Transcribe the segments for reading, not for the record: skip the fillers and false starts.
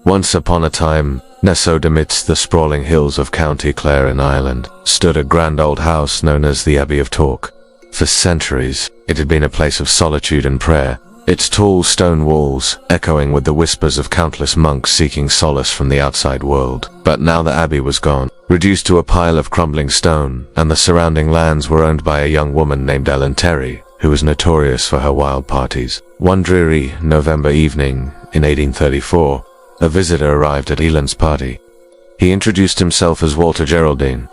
Once upon a time, nestled amidst the sprawling hills of County Clare in Ireland, stood a grand old house known as the Abbey of Torc. For centuries, it had been a place of solitude and prayer, its tall stone walls echoing with the whispers of countless monks seeking solace from the outside world. But now the abbey was gone, reduced to a pile of crumbling stone, and the surrounding lands were owned by a young woman named Ellen Terry, who was notorious for her wild parties. One dreary November evening in 1834, a visitor arrived at Ellen's party. He introduced himself as Walter Geraldine,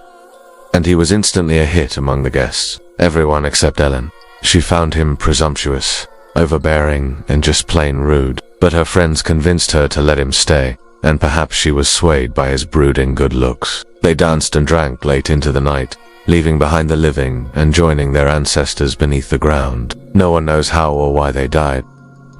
and he was instantly a hit among the guests. Everyone except Ellen. She found him presumptuous, overbearing, and just plain rude, but her friends convinced her to let him stay, and perhaps she was swayed by his brooding good looks. They danced and drank late into the night, leaving behind the living and joining their ancestors beneath the ground. No one knows how or why they died,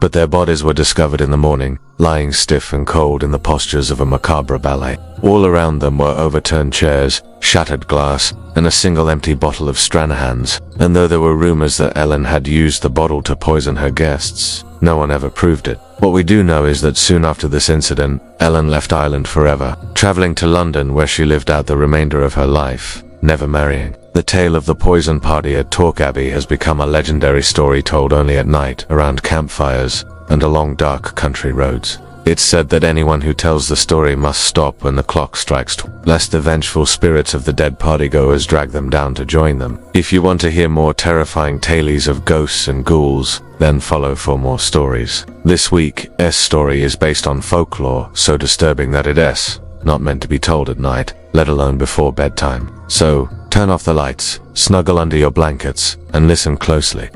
but their bodies were discovered in the morning, lying stiff and cold in the postures of a macabre ballet. All around them were overturned chairs, shattered glass, and a single empty bottle of Stranahan's. And though there were rumors that Ellen had used the bottle to poison her guests, no one ever proved it. What we do know is that soon after this incident, Ellen left Ireland forever, traveling to London where she lived out the remainder of her life, never marrying. The tale of the poison party at Torc Abbey has become a legendary story told only at night, around campfires, and along dark country roads. It's said that anyone who tells the story must stop when the clock strikes 12, lest the vengeful spirits of the dead partygoers drag them down to join them. If you want to hear more terrifying tales of ghosts and ghouls, then follow for more stories. This week's story is based on folklore so disturbing that it's not meant to be told at night, let alone before bedtime. So, turn off the lights, snuggle under your blankets, and listen closely.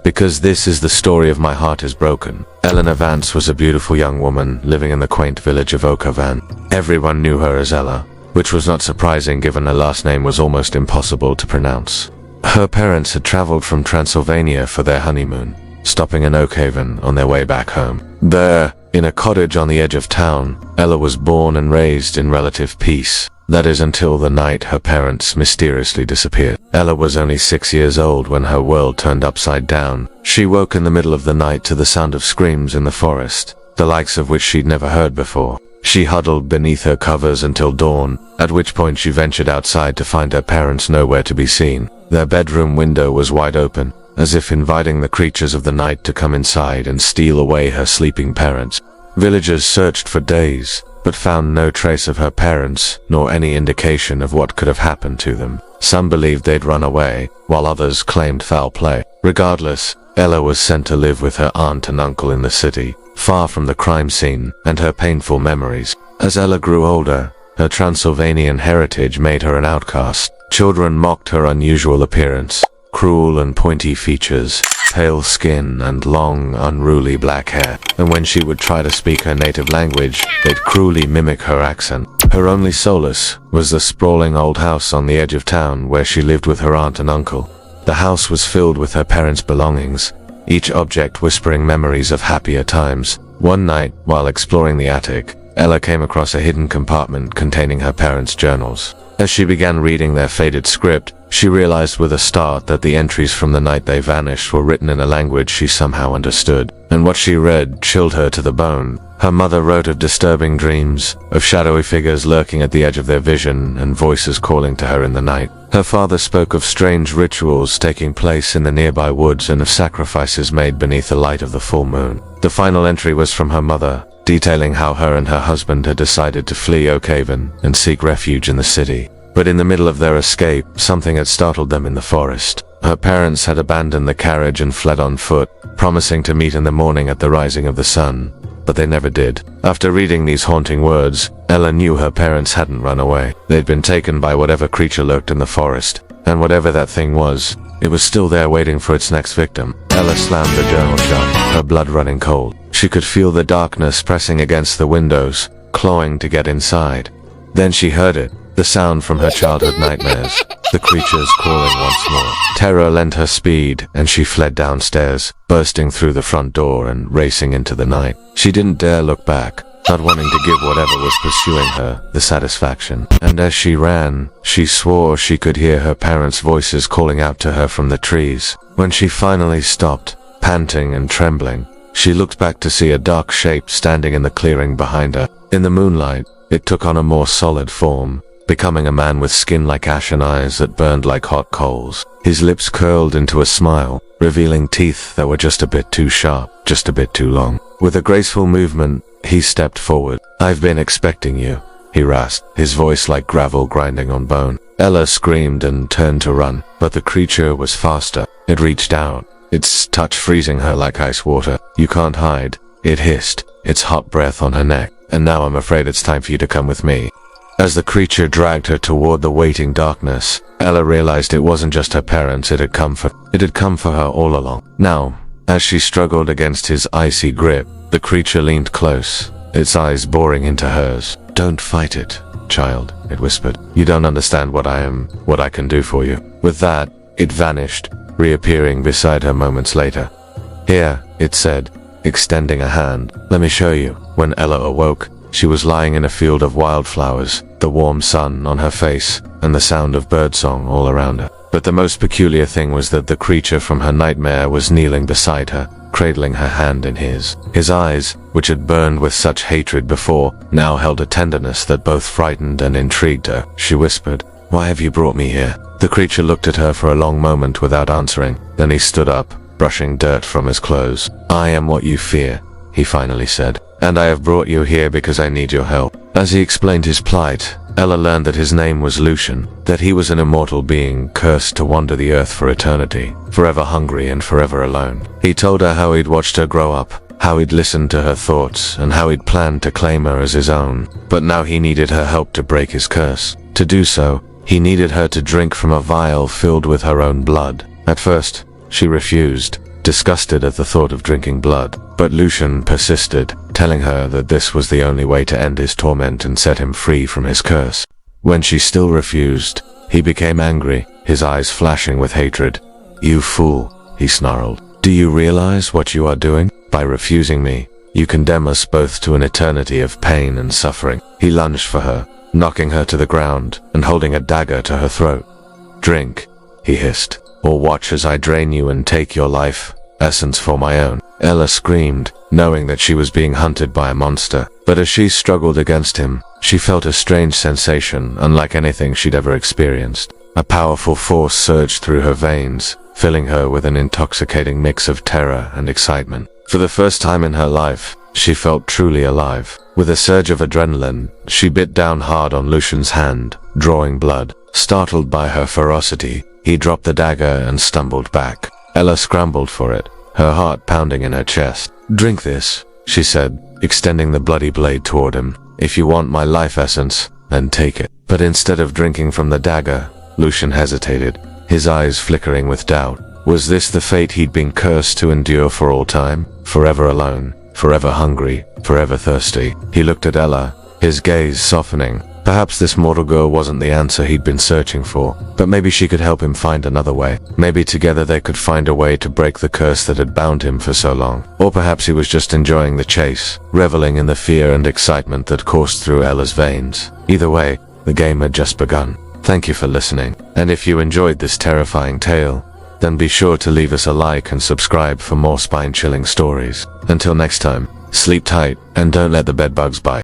Because this is the story of My Heart is Broken. Eleanor Vance was a beautiful young woman living in the quaint village of Okervan. Everyone knew her as Ella, which was not surprising given her last name was almost impossible to pronounce. Her parents had traveled from Transylvania for their honeymoon, stopping in Oakhaven on their way back home. There, in a cottage on the edge of town, Ella was born and raised in relative peace. That is until the night her parents mysteriously disappeared. Ella was only 6 years old when her world turned upside down. She woke in the middle of the night to the sound of screams in the forest, the likes of which she'd never heard before. She huddled beneath her covers until dawn, at which point she ventured outside to find her parents nowhere to be seen. Their bedroom window was wide open, as if inviting the creatures of the night to come inside and steal away her sleeping parents. Villagers searched for days, but found no trace of her parents, nor any indication of what could have happened to them. Some believed they'd run away, while others claimed foul play. Regardless, Ella was sent to live with her aunt and uncle in the city, far from the crime scene and her painful memories. As Ella grew older, her Transylvanian heritage made her an outcast. Children mocked her unusual appearance, cruel and pointy features, pale skin, and long, unruly black hair. And when she would try to speak her native language, they'd cruelly mimic her accent. Her only solace was the sprawling old house on the edge of town where she lived with her aunt and uncle. The house was filled with her parents' belongings, each object whispering memories of happier times. One night, while exploring the attic, Ella came across a hidden compartment containing her parents' journals. As she began reading their faded script, she realized with a start that the entries from the night they vanished were written in a language she somehow understood. And what she read chilled her to the bone. Her mother wrote of disturbing dreams, of shadowy figures lurking at the edge of their vision, and voices calling to her in the night. Her father spoke of strange rituals taking place in the nearby woods and of sacrifices made beneath the light of the full moon. The final entry was from her mother, detailing how her and her husband had decided to flee Oakhaven and seek refuge in the city. But in the middle of their escape, something had startled them in the forest. Her parents had abandoned the carriage and fled on foot, promising to meet in the morning at the rising of the sun. But they never did. After reading these haunting words, Ella knew her parents hadn't run away. They'd been taken by whatever creature lurked in the forest. And whatever that thing was, it was still there waiting for its next victim. Ella slammed the journal shut, her blood running cold. She could feel the darkness pressing against the windows, clawing to get inside. Then she heard it. The sound from her childhood nightmares, the creatures calling once more. Terror lent her speed, and she fled downstairs, bursting through the front door and racing into the night. She didn't dare look back, not wanting to give whatever was pursuing her the satisfaction. And as she ran, she swore she could hear her parents' voices calling out to her from the trees. When she finally stopped, panting and trembling, She looked back to see a dark shape standing in the clearing behind her. In the moonlight, it took on a more solid form, becoming a man with skin like ash and eyes that burned like hot coals. His lips curled into a smile, revealing teeth that were just a bit too sharp, just a bit too long. With a graceful movement, he stepped forward. "I've been expecting you," he rasped, his voice like gravel grinding on bone. Ella screamed and turned to run, but the creature was faster. It reached out, its touch freezing her like ice water. "You can't hide," it hissed, its hot breath on her neck. "And now I'm afraid it's time for you to come with me." As the creature dragged her toward the waiting darkness, Ella realized it wasn't just her parents it had come for her all along. Now, as she struggled against his icy grip, the creature leaned close, its eyes boring into hers. "Don't fight it, child," it whispered. "You don't understand what I can do for you." With that, it vanished, reappearing beside her moments later. "Here," it said, extending a hand. "Let me show you." When Ella awoke, she was lying in a field of wildflowers, the warm sun on her face, and the sound of birdsong all around her. But the most peculiar thing was that the creature from her nightmare was kneeling beside her, cradling her hand in his. His eyes, which had burned with such hatred before, now held a tenderness that both frightened and intrigued her. She whispered, "Why have you brought me here?" The creature looked at her for a long moment without answering. Then he stood up, brushing dirt from his clothes. "I am what you fear," he finally said, "and I have brought you here because I need your help." As he explained his plight, Ella learned that his name was Lucian, that he was an immortal being cursed to wander the earth for eternity, forever hungry and forever alone. He told her how he'd watched her grow up, how he'd listened to her thoughts, and how he'd planned to claim her as his own. But now he needed her help to break his curse. To do so, he needed her to drink from a vial filled with her own blood. At first, she refused, disgusted at the thought of drinking blood. But Lucian persisted, telling her that this was the only way to end his torment and set him free from his curse. When she still refused, he became angry, his eyes flashing with hatred. "You fool," he snarled. "Do you realize what you are doing? By refusing me, you condemn us both to an eternity of pain and suffering." He lunged for her, knocking her to the ground and holding a dagger to her throat. "Drink," he hissed, "or watch as I drain you and take your life essence for my own." Ella screamed, knowing that she was being hunted by a monster. But as she struggled against him, she felt a strange sensation unlike anything she'd ever experienced. A powerful force surged through her veins, filling her with an intoxicating mix of terror and excitement. For the first time in her life, she felt truly alive. With a surge of adrenaline, she bit down hard on Lucian's hand, drawing blood. Startled by her ferocity, he dropped the dagger and stumbled back. Ella scrambled for it, her heart pounding in her chest. "Drink this," she said, extending the bloody blade toward him. "If you want my life essence, then take it." But instead of drinking from the dagger, Lucian hesitated, his eyes flickering with doubt. Was this the fate he'd been cursed to endure for all time? Forever alone, forever hungry, forever thirsty. He looked at Ella, his gaze softening. Perhaps this mortal girl wasn't the answer he'd been searching for, but maybe she could help him find another way. Maybe together they could find a way to break the curse that had bound him for so long. Or perhaps he was just enjoying the chase, reveling in the fear and excitement that coursed through Ella's veins. Either way, the game had just begun. Thank you for listening, and if you enjoyed this terrifying tale, then be sure to leave us a like and subscribe for more spine-chilling stories. Until next time, sleep tight and don't let the bedbugs bite.